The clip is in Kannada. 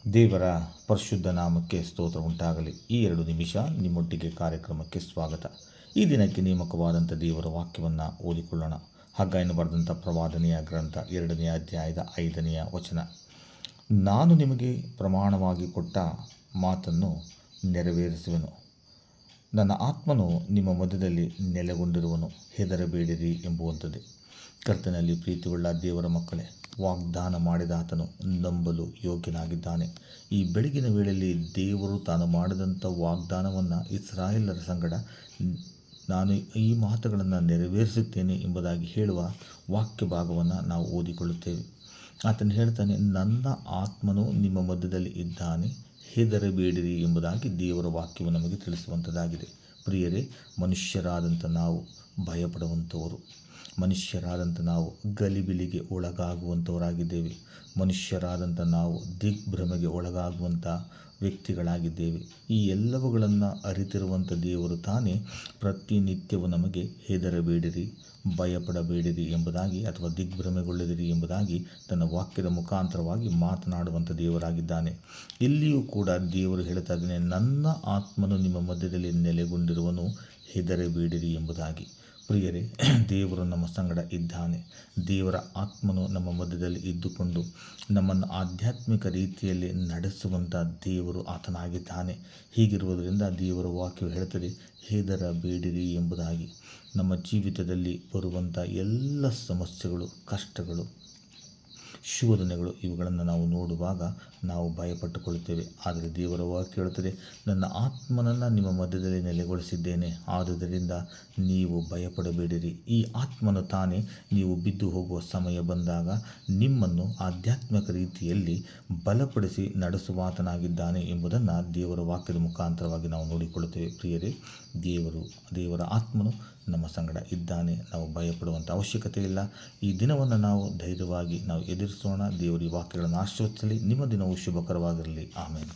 ದೇವರ ಪರಿಶುದ್ಧ ನಾಮಕ್ಕೆ ಸ್ತೋತ್ರ ಉಂಟಾಗಲಿ. ಈ 2 ನಿಮಿಷ ನಿಮ್ಮೊಟ್ಟಿಗೆ ಕಾರ್ಯಕ್ರಮಕ್ಕೆ ಸ್ವಾಗತ. ಈ ದಿನಕ್ಕೆ ನೇಮಕವಾದಂಥ ದೇವರ ವಾಕ್ಯವನ್ನು ಓದಿಕೊಳ್ಳೋಣ. ಹಗ್ಗಾಯನು ಬರೆದಂಥ ಪ್ರವಾದನೆಯ ಗ್ರಂಥ 2ನೇ ಅಧ್ಯಾಯದ 5ನೇ ವಚನ. ನಾನು ನಿಮಗೆ ಪ್ರಮಾಣವಾಗಿ ಕೊಟ್ಟ ಮಾತನ್ನು ನೆರವೇರಿಸುವೆನು. ನನ್ನ ಆತ್ಮನು ನಿಮ್ಮ ಮಧ್ಯದಲ್ಲಿ ನೆಲೆಗೊಂಡಿರುವನು, ಹೆದರಬೇಡಿರಿ ಎಂಬುವಂಥದ್ದೇ. ಕರ್ತನಲ್ಲಿ ಪ್ರೀತಿಯುಳ್ಳ ದೇವರ ಮಕ್ಕಳೇ, ವಾಗ್ದಾನ ಮಾಡಿದ ಆತನು ನಂಬಲು ಯೋಗ್ಯನಾಗಿದ್ದಾನೆ. ಈ ಬೆಳಗಿನ ವೇಳೆಯಲ್ಲಿ ದೇವರು ತಾನು ಮಾಡಿದಂಥ ವಾಗ್ದಾನವನ್ನು ಇಸ್ರಾಯೇಲರ ಸಂಗಡ ನಾನು ಈ ಮಾತುಗಳನ್ನು ನೆರವೇರಿಸುತ್ತೇನೆ ಎಂಬುದಾಗಿ ಹೇಳುವ ವಾಕ್ಯ ಭಾಗವನ್ನು ನಾವು ಓದಿಕೊಳ್ಳುತ್ತೇವೆ. ಆತನು ಹೇಳ್ತಾನೆ, ನನ್ನ ಆತ್ಮನು ನಿಮ್ಮ ಮಧ್ಯದಲ್ಲಿ ಇದ್ದಾನೆ, ಹೆದರಬೇಡಿರಿ ಎಂಬುದಾಗಿ ದೇವರ ವಾಕ್ಯವು ನಮಗೆ ತಿಳಿಸುವಂಥದ್ದಾಗಿದೆ. ಪ್ರಿಯರೇ, ಮನುಷ್ಯರಾದಂಥ ನಾವು ಭಯಪಡುವಂಥವರು, ಮನುಷ್ಯರಾದಂಥ ನಾವು ಗಲಿಬಿಲಿಗೆ ಒಳಗಾಗುವಂಥವರಾಗಿದ್ದೇವೆ. ಮನುಷ್ಯರಾದಂಥ ನಾವು ದಿಗ್ಭ್ರಮೆಗೆ ಒಳಗಾಗುವಂಥ ವ್ಯಕ್ತಿಗಳಾಗಿದ್ದೇವೆ. ಈ ಎಲ್ಲವುಗಳನ್ನು ಅರಿತಿರುವಂಥ ದೇವರು ತಾನೇ ಪ್ರತಿನಿತ್ಯವೂ ನಮಗೆ ಹೆದರಬೇಡಿರಿ, ಭಯಪಡಬೇಡಿರಿ ಎಂಬುದಾಗಿ ಅಥವಾ ದಿಗ್ಭ್ರಮೆಗೊಳ್ಳದಿರಿ ಎಂಬುದಾಗಿ ತನ್ನ ವಾಕ್ಯದ ಮುಖಾಂತರವಾಗಿ ಮಾತನಾಡುವಂಥ ದೇವರಾಗಿದ್ದಾನೆ. ಇಲ್ಲಿಯೂ ಕೂಡ ದೇವರು ಹೇಳ್ತಾ ಇದ್ದಾನೆ, ನನ್ನ ಆತ್ಮನು ನಿಮ್ಮ ಮಧ್ಯದಲ್ಲಿ ನೆಲೆಗೊಂಡಿರುವನು, ಹೆದರಬೇಡಿರಿ ಎಂಬುದಾಗಿ. ಪ್ರಿಯರೇ, ದೇವರು ನಮ್ಮ ಸಂಗಡ ಇದ್ದಾನೆ. ದೇವರ ಆತ್ಮನು ನಮ್ಮ ಮಧ್ಯದಲ್ಲಿ ಇದ್ದುಕೊಂಡು ನಮ್ಮನ್ನು ಆಧ್ಯಾತ್ಮಿಕ ರೀತಿಯಲ್ಲಿ ನಡೆಸುವಂಥ ದೇವರು ಆತನಾಗಿದ್ದಾನೆ. ಹೀಗಿರುವುದರಿಂದ ದೇವರ ವಾಕ್ಯವು ಹೇಳ್ತದೆ, ಹೆದರಬೇಡಿರಿ ಎಂಬುದಾಗಿ. ನಮ್ಮ ಜೀವಿತದಲ್ಲಿ ಬರುವಂಥ ಎಲ್ಲ ಸಮಸ್ಯೆಗಳು, ಕಷ್ಟಗಳು, ಶೋಧನೆಗಳು ಇವುಗಳನ್ನು ನಾವು ನೋಡುವಾಗ ನಾವು ಭಯಪಟ್ಟುಕೊಳ್ಳುತ್ತೇವೆ. ಆದರೆ ದೇವರ ವಾಕ್ಯ ಹೇಳುತ್ತದೆ, ನನ್ನ ಆತ್ಮನನ್ನು ನಿಮ್ಮ ಮಧ್ಯದಲ್ಲಿ ನೆಲೆಗೊಳಿಸಿದ್ದೇನೆ, ಆದುದರಿಂದ ನೀವು ಭಯಪಡಬೇಡಿರಿ. ಈ ಆತ್ಮನು ತಾನೇ ನೀವು ಬಿದ್ದು ಹೋಗುವ ಸಮಯ ಬಂದಾಗ ನಿಮ್ಮನ್ನು ಆಧ್ಯಾತ್ಮಿಕ ರೀತಿಯಲ್ಲಿ ಬಲಪಡಿಸಿ ನಡೆಸುವಾತನಾಗಿದ್ದಾನೆ ಎಂಬುದನ್ನು ದೇವರ ವಾಕ್ಯದ ಮುಖಾಂತರವಾಗಿ ನಾವು ನೋಡಿಕೊಳ್ಳುತ್ತೇವೆ. ಪ್ರಿಯರೇ, ದೇವರ ಆತ್ಮನು ನಮ್ಮ ಸಂಗಡ ಇದ್ದಾನೆ. ನಾವು ಭಯಪಡುವಂಥ ಅವಶ್ಯಕತೆ ಇಲ್ಲ. ಈ ದಿನವನ್ನು ನಾವು ಧೈರ್ಯವಾಗಿ ನಾವು ಎದುರಿಸೋಣ. ದೇವರ ಈ ವಾಕ್ಯಗಳನ್ನು ಆಶೀರ್ವದಿಸಲಿ. ನಿಮ್ಮ ದಿನವೂ ಶುಭಕರವಾಗಿರಲಿ. ಆಮೇಲೆ